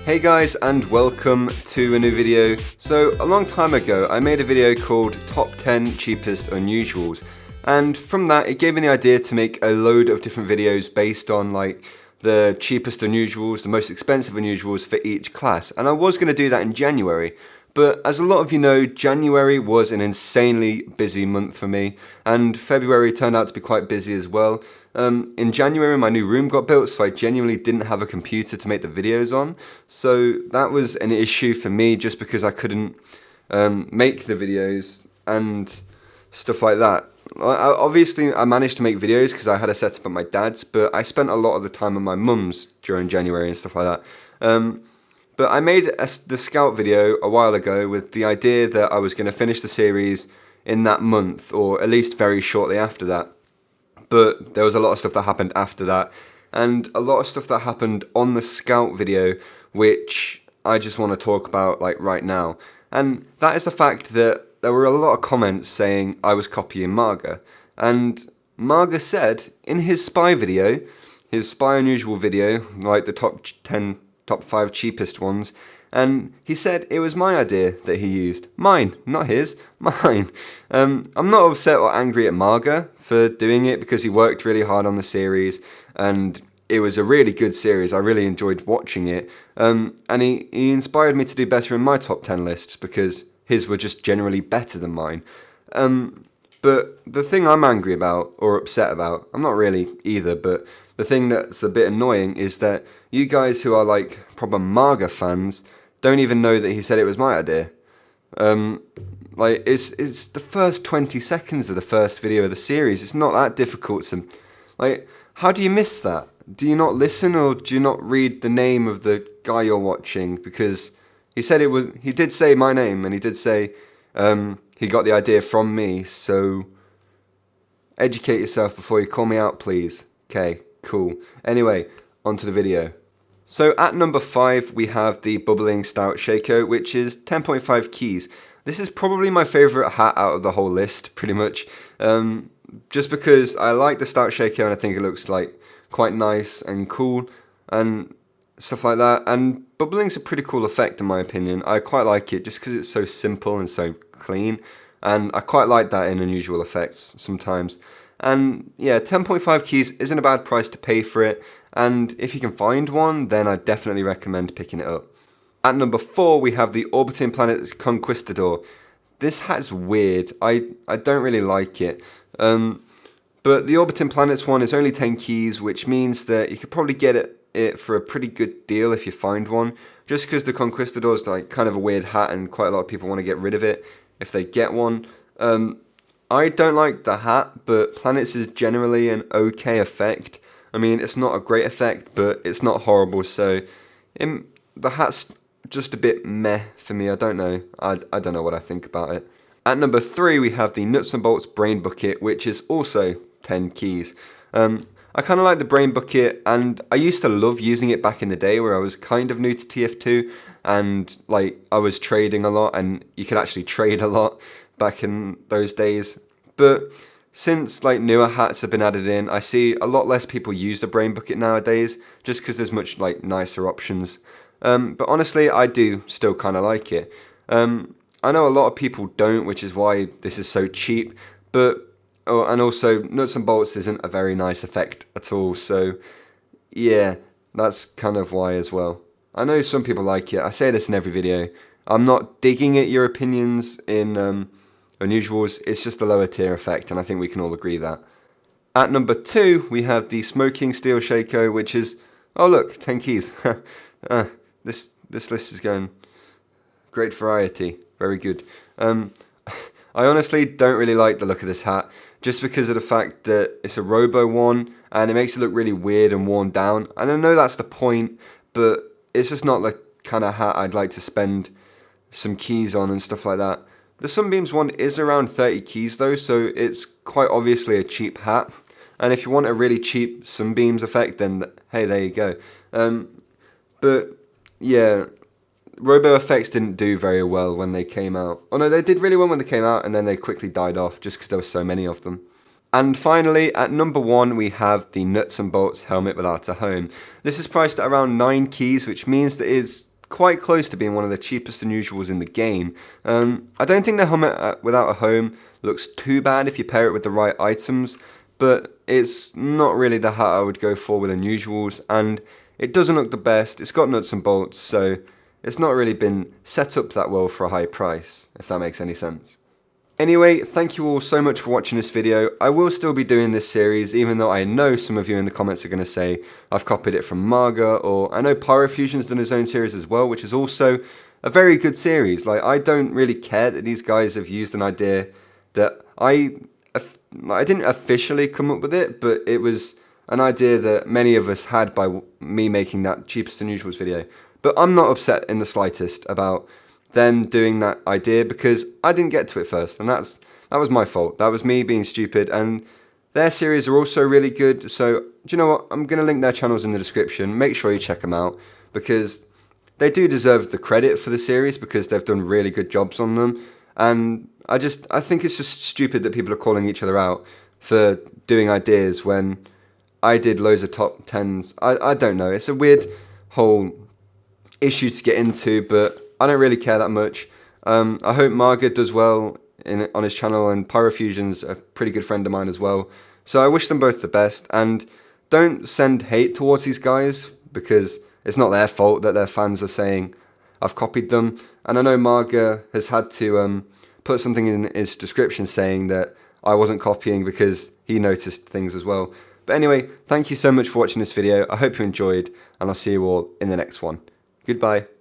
Hey guys, and welcome to a new video. So a long time ago I made a video called Top 10 Cheapest Unusuals, and from that it gave me the idea to make a load of different videos based on like the cheapest unusuals, the most expensive unusuals for each class. And I was going to do that in January, but as a lot of you know, January was an insanely busy month for me, and February turned out to be quite busy as well. In January my new room got built, so I genuinely didn't have a computer to make the videos on, so that was an issue for me just because I couldn't make the videos and stuff like that. Obviously I managed to make videos because I had a setup at my dad's, but I spent a lot of the time at my mum's during January and stuff like that. But I made the Scout video a while ago with the idea that I was going to finish the series in that month, or at least very shortly after that. But there was a lot of stuff that happened after that, and a lot of stuff that happened on the Scout video, which I just want to talk about like right now. And that is the fact that there were a lot of comments saying I was copying MAGA. And MAGA said in his spy video, his spy unusual video, like the top 5 cheapest ones, and he said it was my idea that he used. Mine, not his, mine. I'm not upset or angry at MAGA for doing it because he worked really hard on the series and it was a really good series. I really enjoyed watching it. And he inspired me to do better in my top 10 lists because his were just generally better than mine. But the thing I'm angry about or upset about, I'm not really either, but the thing that's a bit annoying is that you guys who are like proper MAGA fans don't even know that he said it was my idea. Like it's the first 20 seconds of the first video of the series. It's not that difficult to, like, how do you miss that? Do you not listen, or do you not read the name of the guy you're watching? Because he said he did say my name, and he did say he got the idea from me, so educate yourself before you call me out, please. Okay, cool. Anyway, on to the video. So at number 5 we have the Bubbling Stout Shaco, which is 10.5 keys. This is probably my favourite hat out of the whole list, pretty much. Just because I like the Stout Shaco and I think it looks like quite nice and cool and stuff like that. And bubbling's a pretty cool effect in my opinion. I quite like it just because it's so simple and so clean. And I quite like that in unusual effects sometimes. And yeah, 10.5 keys isn't a bad price to pay for it. And if you can find one, then I definitely recommend picking it up. At number 4, we have the Orbiting Planets Conquistador. This hat's weird. I don't really like it. But the Orbiting Planets one is only 10 keys, which means that you could probably get it for a pretty good deal if you find one. Just because the Conquistador is like kind of a weird hat and quite a lot of people want to get rid of it if they get one. I don't like the hat, but Planets is generally an okay effect. I mean, it's not a great effect, but it's not horrible, so the hat's just a bit meh for me. I don't know. I don't know what I think about it. At number 3, we have the Nuts and Bolts Brain Bucket, which is also 10 keys. I kind of like the Brain Bucket, and I used to love using it back in the day where I was kind of new to TF2, and like I was trading a lot, and you could actually trade a lot back in those days. But since like newer hats have been added in, I see a lot less people use the Brain Bucket nowadays, just because there's much like nicer options. But honestly, I do still kind of like it. I know a lot of people don't, which is why this is so cheap. But and also Nuts and Bolts isn't a very nice effect at all. So yeah, that's kind of why as well. I know some people like it. I say this in every video. I'm not digging at your opinions in unusuals. It's just a lower tier effect, and I think we can all agree that. At number 2, we have the Smoking Steel Shaco, which is, oh look, 10 keys. This list is going great variety, very good. I honestly don't really like the look of this hat, just because of the fact that it's a robo one, and it makes it look really weird and worn down. And I know that's the point, but it's just not the kind of hat I'd like to spend some keys on and stuff like that. The Sunbeams one is around 30 keys though, so it's quite obviously a cheap hat. And if you want a really cheap Sunbeams effect, then hey, there you go. But yeah, Robo effects didn't do very well when they came out. Oh no, they did really well when they came out, and then they quickly died off just because there were so many of them. And finally, at number 1, we have the Nuts and Bolts Helmet Without a Home. This is priced at around 9 keys, which means that it's quite close to being one of the cheapest unusuals in the game. I don't think the helmet without a home looks too bad if you pair it with the right items, but it's not really the hat I would go for with unusuals, and it doesn't look the best. It's got nuts and bolts, so it's not really been set up that well for a high price, if that makes any sense. Anyway, thank you all so much for watching this video. I will still be doing this series, even though I know some of you in the comments are going to say I've copied it from MAGA, or I know Pyrofusion's done his own series as well, which is also a very good series. Like, I don't really care that these guys have used an idea that I didn't officially come up with it, but it was an idea that many of us had by me making that cheapest unusuals video. But I'm not upset in the slightest about them doing that idea, because I didn't get to it first, and that was my fault. That was me being stupid, and their series are also really good. So do you know what, I'm going to link their channels in the description. Make sure you check them out, because they do deserve the credit for the series, because they've done really good jobs on them. And I think it's just stupid that people are calling each other out for doing ideas when I did loads of top 10s. I don't know, it's a weird whole issue to get into, but I don't really care that much. I hope MAGA does well on his channel, and Pyrofusion's a pretty good friend of mine as well. So I wish them both the best, and don't send hate towards these guys, because it's not their fault that their fans are saying I've copied them. And I know MAGA has had to put something in his description saying that I wasn't copying, because he noticed things as well. But anyway, thank you so much for watching this video. I hope you enjoyed, and I'll see you all in the next one. Goodbye.